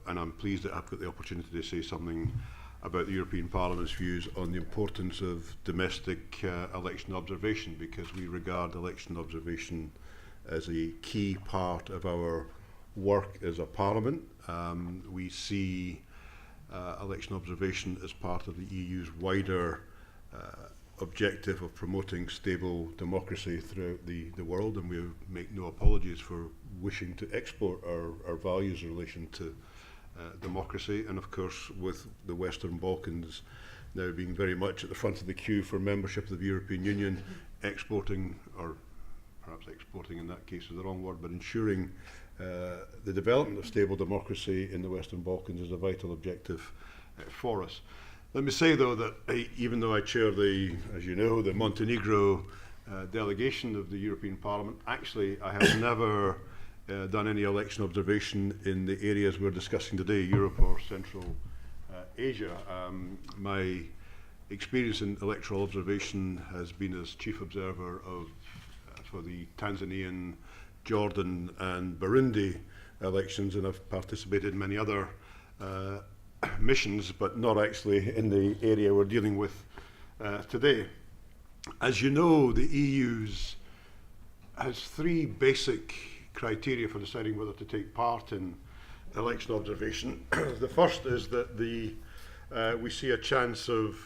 and I'm pleased that I've got the opportunity to say something about the European Parliament's views on the importance of domestic election observation, because we regard election observation as a key part of our work as a Parliament. We see election observation as part of the EU's wider objective of promoting stable democracy throughout the world, and we make no apologies for wishing to export our values in relation to democracy. And of course, with the Western Balkans now being very much at the front of the queue for membership of the European Union, exporting, or perhaps exporting in that case is the wrong word, but ensuring the development of stable democracy in the Western Balkans is a vital objective for us. Let me say, though, that even though I chair the, as you know, the Montenegro delegation of the European Parliament, actually I have never done any election observation in the areas we're discussing today, Europe or Central Asia. My experience in electoral observation has been as chief observer of for the Tanzanian, Jordan and Burundi elections, and I've participated in many other missions, but not actually in the area we're dealing with today. As you know, the EU has three basic criteria for deciding whether to take part in election observation. The first is that we see a chance of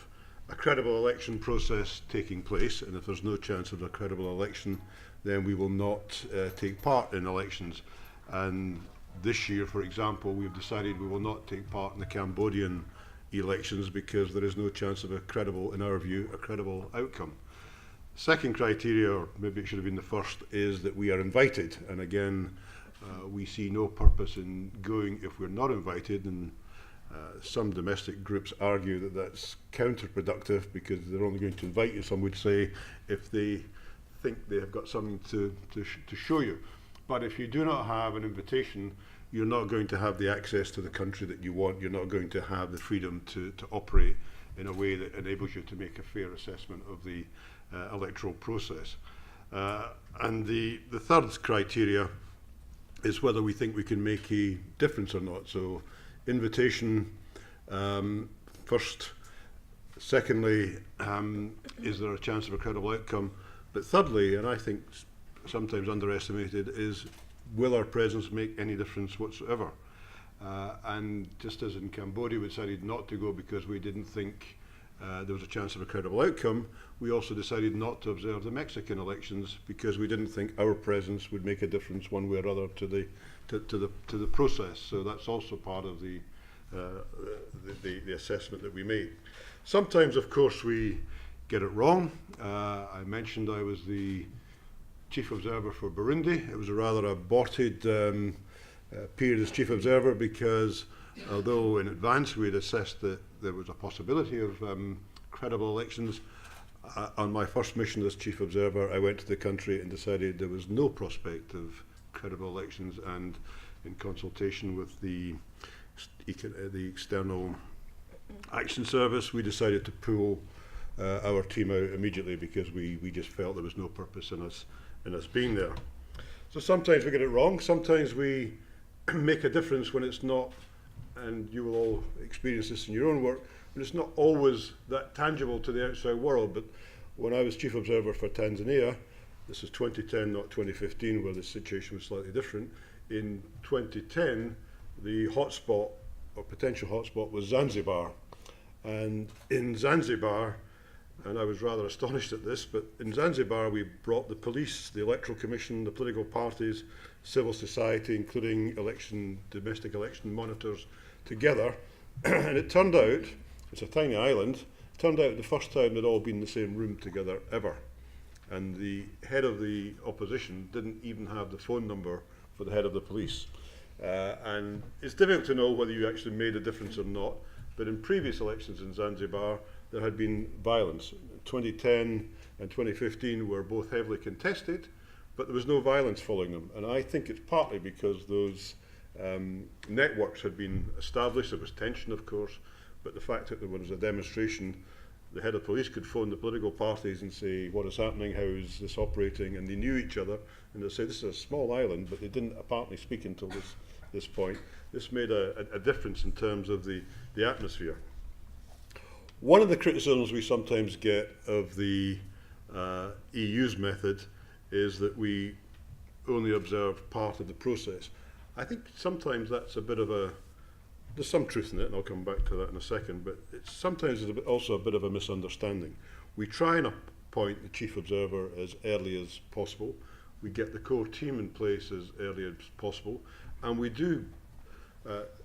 a credible election process taking place, and if there's no chance of a credible election, then we will not take part in elections. And this year, for example, we've decided we will not take part in the Cambodian elections because there is no chance of a credible, in our view, a credible outcome. Second criteria, or maybe it should have been the first, is that we are invited. And again, we see no purpose in going if we're not invited. And some domestic groups argue that that's counterproductive because they're only going to invite you, some would say, if they think they have got something to show you. But if you do not have an invitation, you're not going to have the access to the country that you want. You're not going to have the freedom to operate in a way that enables you to make a fair assessment of the electoral process. And the third criteria is whether we think we can make a difference or not. So invitation first. Secondly, is there a chance of a credible outcome? But thirdly, and I think sometimes underestimated, is will our presence make any difference whatsoever? And just as in Cambodia we decided not to go because we didn't think there was a chance of a credible outcome, we also decided not to observe the Mexican elections because we didn't think our presence would make a difference one way or other to the process. So that's also part of the assessment that we made. Sometimes, of course, we get it wrong. I mentioned I was the chief observer for Burundi. It was a rather aborted period as chief observer because although in advance we had assessed that there was a possibility of credible elections, on my first mission as chief observer I went to the country and decided there was no prospect of credible elections, and in consultation with the External Action Service we decided to pull our team out immediately because we just felt there was no purpose in us being there. So sometimes we get it wrong, sometimes we make a difference when it's not, and you will all experience this in your own work, when it's not always that tangible to the outside world. But when I was chief observer for Tanzania, this is 2010, not 2015, where the situation was slightly different. In 2010, the hotspot, or potential hotspot, was Zanzibar. And in Zanzibar, and I was rather astonished at this, but in Zanzibar we brought the police, the electoral commission, the political parties, civil society, including domestic election monitors, together. And it turned out, it's a tiny island, it turned out the first time they'd all been in the same room together ever. And the head of the opposition didn't even have the phone number for the head of the police. And it's difficult to know whether you actually made a difference or not, but in previous elections in Zanzibar, there had been violence. 2010 and 2015 were both heavily contested, but there was no violence following them. And I think it's partly because those networks had been established. There was tension, of course, but the fact that there was a demonstration, the head of police could phone the political parties and say, what is happening, how is this operating? And they knew each other, and they say, this is a small island, but they didn't apparently speak until this this point, this made a difference in terms of the atmosphere. One of the criticisms we sometimes get of the EU's method is that we only observe part of the process. I think sometimes that's a bit of there's some truth in it, and I'll come back to that in a second, but sometimes it's also a bit of a misunderstanding. We try and appoint the chief observer as early as possible. We get the core team in place as early as possible, and we do,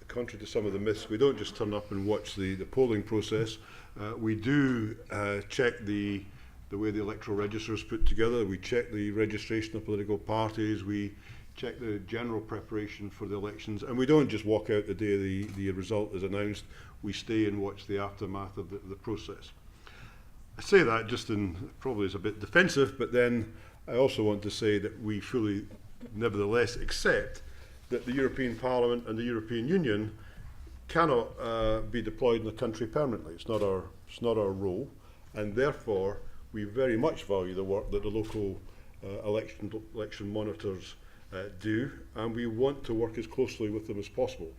contrary to some of the myths, we don't just turn up and watch the polling process. We do check the way the electoral register is put together. We check the registration of political parties. We check the general preparation for the elections, and we don't just walk out the day the result is announced. We stay and watch the aftermath of the process. I say that just probably as a bit defensive, but then I also want to say that we fully, nevertheless, accept that the European Parliament and the European Union cannot be deployed in the country permanently. It's not our role, and therefore we very much value the work that the local election monitors do, and we want to work as closely with them as possible.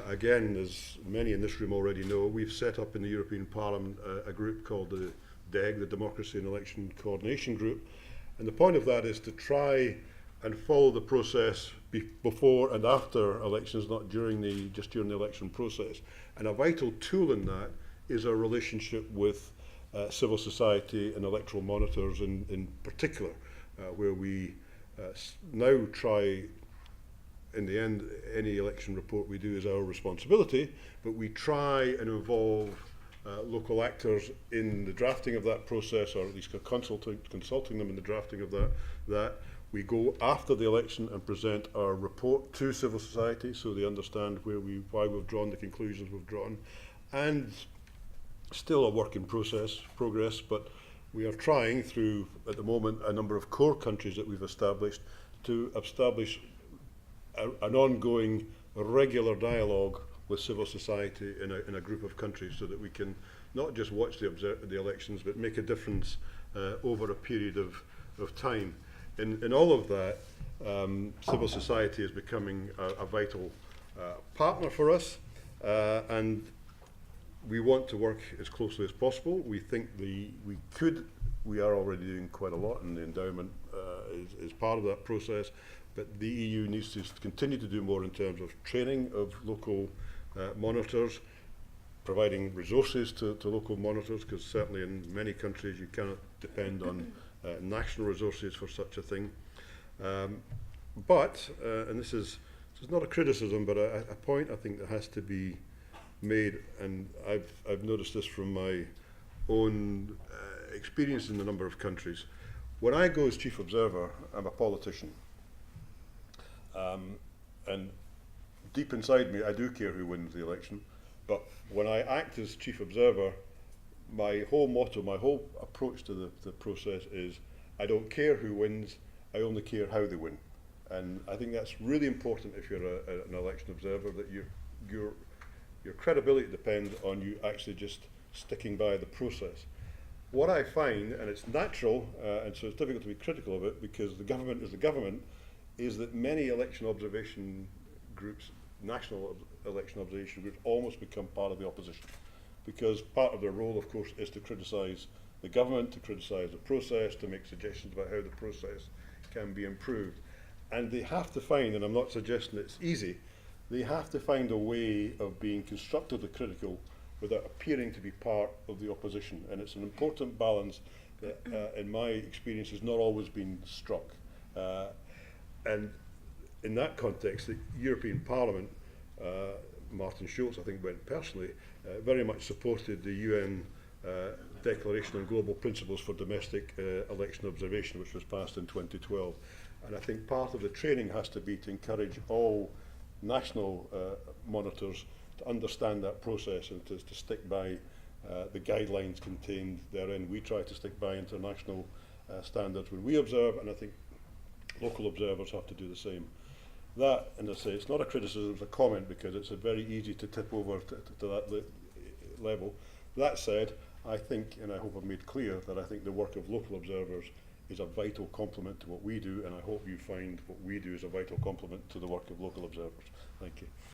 Again, as many in this room already know, we've set up in the European Parliament a group called the DEG, the Democracy and Election Coordination Group, and the point of that is to try and follow the process before and after elections, not just during the election process. And a vital tool in that is our relationship with civil society and electoral monitors in particular, where we now try, in the end, any election report we do is our responsibility, but we try and involve local actors in the drafting of that process, or at least consulting them in the drafting of that. We go after the election and present our report to civil society so they understand why we've drawn the conclusions we've drawn. And still a work in progress, but we are trying through, at the moment, a number of core countries that we've established to establish an ongoing, regular dialogue with civil society in a group of countries, so that we can not just watch the elections, but make a difference over a period of time. In all of that, civil society is becoming a vital partner for us, and we want to work as closely as possible. We think we are already doing quite a lot, and the endowment is part of that process, but the EU needs to continue to do more in terms of training of local monitors, providing resources to local monitors, because certainly in many countries you cannot depend on national resources for such a thing. But, and this is not a criticism, but a point I think that has to be made, and I've noticed this from my own experience in a number of countries. When I go as chief observer, I'm a politician, and deep inside me I do care who wins the election, but when I act as chief observer, my whole motto, my whole approach to the process is, I don't care who wins, I only care how they win. And I think that's really important if you're an election observer, that your credibility depends on you actually just sticking by the process. What I find, and it's natural, and so it's difficult to be critical of it because the government is the government, is that many election observation groups, national election observation groups, almost become part of the opposition. Because part of their role, of course, is to criticise the government, to criticise the process, to make suggestions about how the process can be improved. And they have to find, and I'm not suggesting it's easy, they have to find a way of being constructively critical without appearing to be part of the opposition. And it's an important balance that, in my experience, has not always been struck. And in that context, the European Parliament, Martin Schulz, I think, went personally, very much supported the UN Declaration on Global Principles for Domestic Election Observation, which was passed in 2012. And I think part of the training has to be to encourage all national monitors to understand that process and to stick by the guidelines contained therein. We try to stick by international standards when we observe, and I think local observers have to do the same. That, and I say, it's not a criticism, it's a comment, because it's very easy to tip over to that level. That said, I think, and I hope I've made clear, that I think the work of local observers is a vital complement to what we do, and I hope you find what we do is a vital complement to the work of local observers. Thank you.